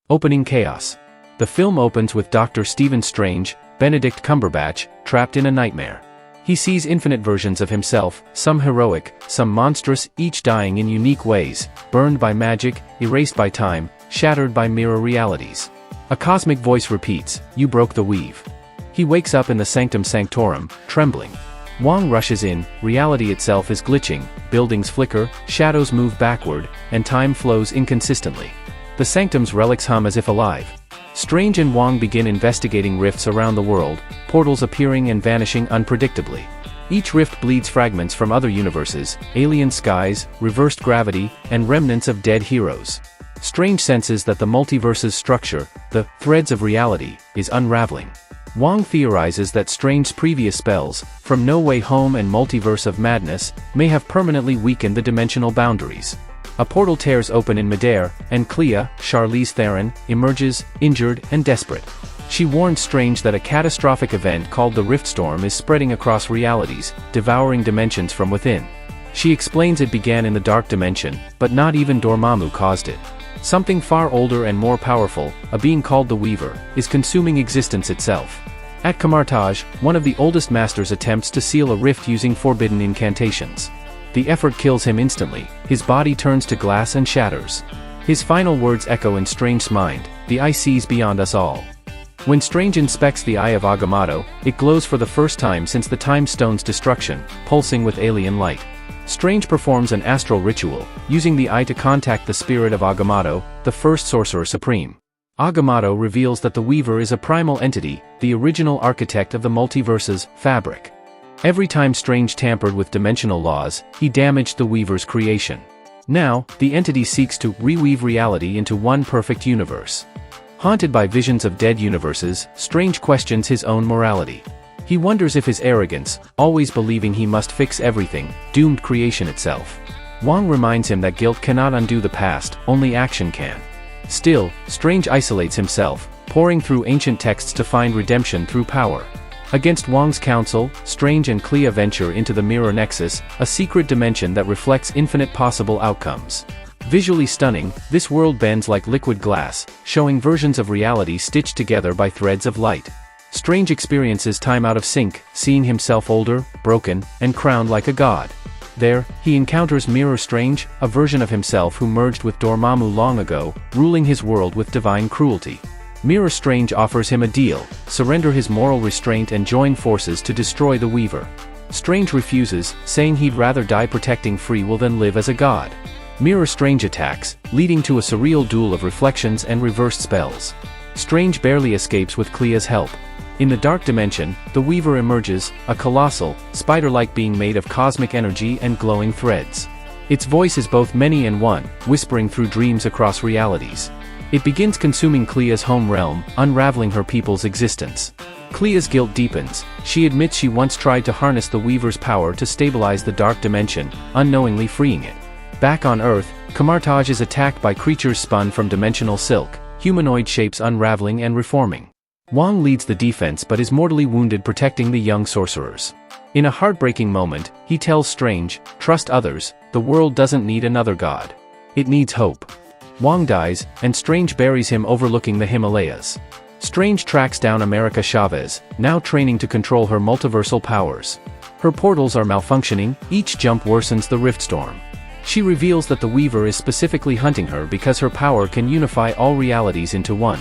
Opening chaos. The film opens with Dr. Stephen Strange, Benedict Cumberbatch, trapped in a nightmare. He sees infinite versions of himself, some heroic, some monstrous, each dying in unique ways, burned by magic, erased by time, shattered by mirror realities. A cosmic voice repeats, "You broke the weave." He wakes up in the Sanctum Sanctorum, trembling. Wong rushes in, reality itself is glitching, buildings flicker, shadows move backward, and time flows inconsistently. The Sanctum's relics hum as if alive. Strange and Wong begin investigating rifts around the world, portals appearing and vanishing unpredictably. Each rift bleeds fragments from other universes, alien skies, reversed gravity, and remnants of dead heroes. Strange senses that the multiverse's structure, the threads of reality, is unraveling. Wong theorizes that Strange's previous spells, from No Way Home and Multiverse of Madness, may have permanently weakened the dimensional boundaries. A portal tears open in midair, and Clea, Charlize Theron, emerges, injured and desperate. She warns Strange that a catastrophic event called the Riftstorm is spreading across realities, devouring dimensions from within. She explains it began in the Dark Dimension, but not even Dormammu caused it. Something far older and more powerful, a being called the Weaver, is consuming existence itself. At Camartage, one of the oldest masters attempts to seal a rift using forbidden incantations. The effort kills him instantly, his body turns to glass and shatters. His final words echo in Strange's mind, "The eye sees beyond us all." When Strange inspects the Eye of Agamotto, it glows for the first time since the Time Stone's destruction, pulsing with alien light. Strange performs an astral ritual, using the eye to contact the spirit of Agamotto, the first Sorcerer Supreme. Agamotto reveals that the Weaver is a primal entity, the original architect of the multiverse's fabric. Every time Strange tampered with dimensional laws, he damaged the Weaver's creation. Now, the entity seeks to reweave reality into one perfect universe. Haunted by visions of dead universes, Strange questions his own morality. He wonders if his arrogance, always believing he must fix everything, doomed creation itself. Wong reminds him that guilt cannot undo the past, only action can. Still, Strange isolates himself, poring through ancient texts to find redemption through power. Against Wong's counsel, Strange and Clea venture into the Mirror Nexus, a secret dimension that reflects infinite possible outcomes. Visually stunning, this world bends like liquid glass, showing versions of reality stitched together by threads of light. Strange experiences time out of sync, seeing himself older, broken, and crowned like a god. There, he encounters Mirror Strange, a version of himself who merged with Dormammu long ago, ruling his world with divine cruelty. Mirror Strange offers him a deal: surrender his moral restraint and join forces to destroy the Weaver. Strange refuses, saying he'd rather die protecting free will than live as a god. Mirror Strange attacks, leading to a surreal duel of reflections and reversed spells. Strange barely escapes with Clea's help. In the Dark Dimension, the Weaver emerges, a colossal, spider-like being made of cosmic energy and glowing threads. Its voice is both many and one, whispering through dreams across realities. It begins consuming Clea's home realm, unraveling her people's existence. Clea's guilt deepens. She admits she once tried to harness the Weaver's power to stabilize the Dark Dimension, unknowingly freeing it. Back on Earth, Camartage is attacked by creatures spun from dimensional silk, humanoid shapes unraveling and reforming. Wong leads the defense but is mortally wounded protecting the young sorcerers. In a heartbreaking moment, he tells Strange, "Trust others, the world doesn't need another god. It needs hope." Wong dies, and Strange buries him overlooking the Himalayas. Strange tracks down America Chavez, now training to control her multiversal powers. Her portals are malfunctioning, each jump worsens the Riftstorm. She reveals that the Weaver is specifically hunting her because her power can unify all realities into one.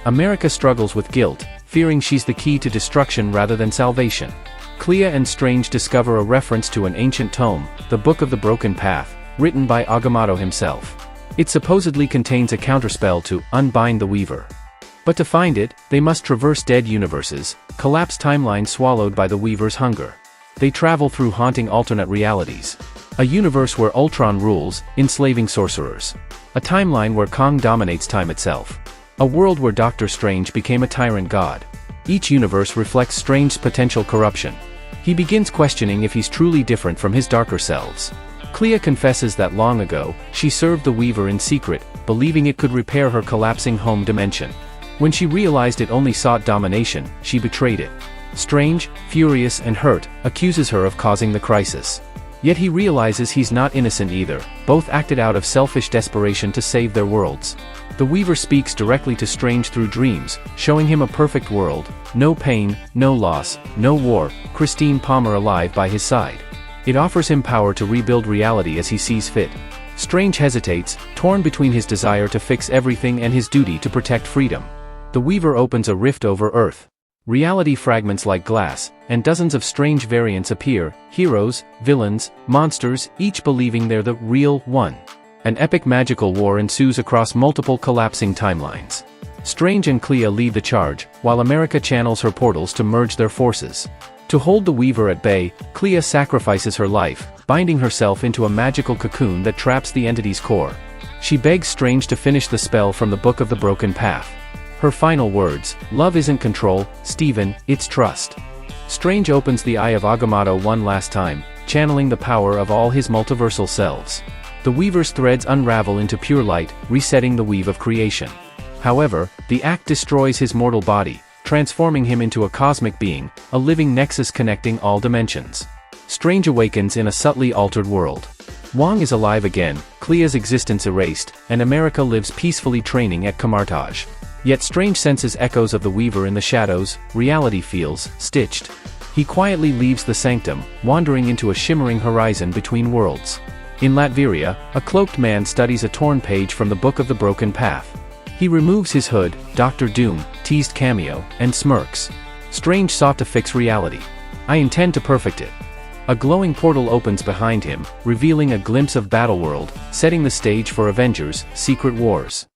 America struggles with guilt, fearing she's the key to destruction rather than salvation. Clea and Strange discover a reference to an ancient tome, the Book of the Broken Path, written by Agamotto himself. It supposedly contains a counterspell to unbind the Weaver. But to find it, they must traverse dead universes, collapsed timelines swallowed by the Weaver's hunger. They travel through haunting alternate realities. A universe where Ultron rules, enslaving sorcerers. A timeline where Kang dominates time itself. A world where Doctor Strange became a tyrant god. Each universe reflects Strange's potential corruption. He begins questioning if he's truly different from his darker selves. Clea confesses that long ago, she served the Weaver in secret, believing it could repair her collapsing home dimension. When she realized it only sought domination, she betrayed it. Strange, furious and hurt, accuses her of causing the crisis. Yet he realizes he's not innocent either, both acted out of selfish desperation to save their worlds. The Weaver speaks directly to Strange through dreams, showing him a perfect world, no pain, no loss, no war, Christine Palmer alive by his side. It offers him power to rebuild reality as he sees fit. Strange hesitates, torn between his desire to fix everything and his duty to protect freedom. The Weaver opens a rift over Earth. Reality fragments like glass, and dozens of strange variants appear, heroes, villains, monsters, each believing they're the real one. An epic magical war ensues across multiple collapsing timelines. Strange and Clea lead the charge, while America channels her portals to merge their forces. To hold the Weaver at bay, Clea sacrifices her life, binding herself into a magical cocoon that traps the entity's core. She begs Strange to finish the spell from the Book of the Broken Path. Her final words, "Love isn't control, Stephen, it's trust." Strange opens the Eye of Agamotto one last time, channeling the power of all his multiversal selves. The Weaver's threads unravel into pure light, resetting the weave of creation. However, the act destroys his mortal body, transforming him into a cosmic being, a living nexus connecting all dimensions. Strange awakens in a subtly altered world. Wong is alive again, Clea's existence erased, and America lives peacefully training at Camartage. Yet Strange senses echoes of the Weaver in the shadows, reality feels stitched. He quietly leaves the sanctum, wandering into a shimmering horizon between worlds. In Latveria, a cloaked man studies a torn page from the Book of the Broken Path. He removes his hood, Dr. Doom, teased cameo, and smirks. Strange sought to fix reality. I intend to perfect it. A glowing portal opens behind him, revealing a glimpse of Battleworld, setting the stage for Avengers, Secret Wars.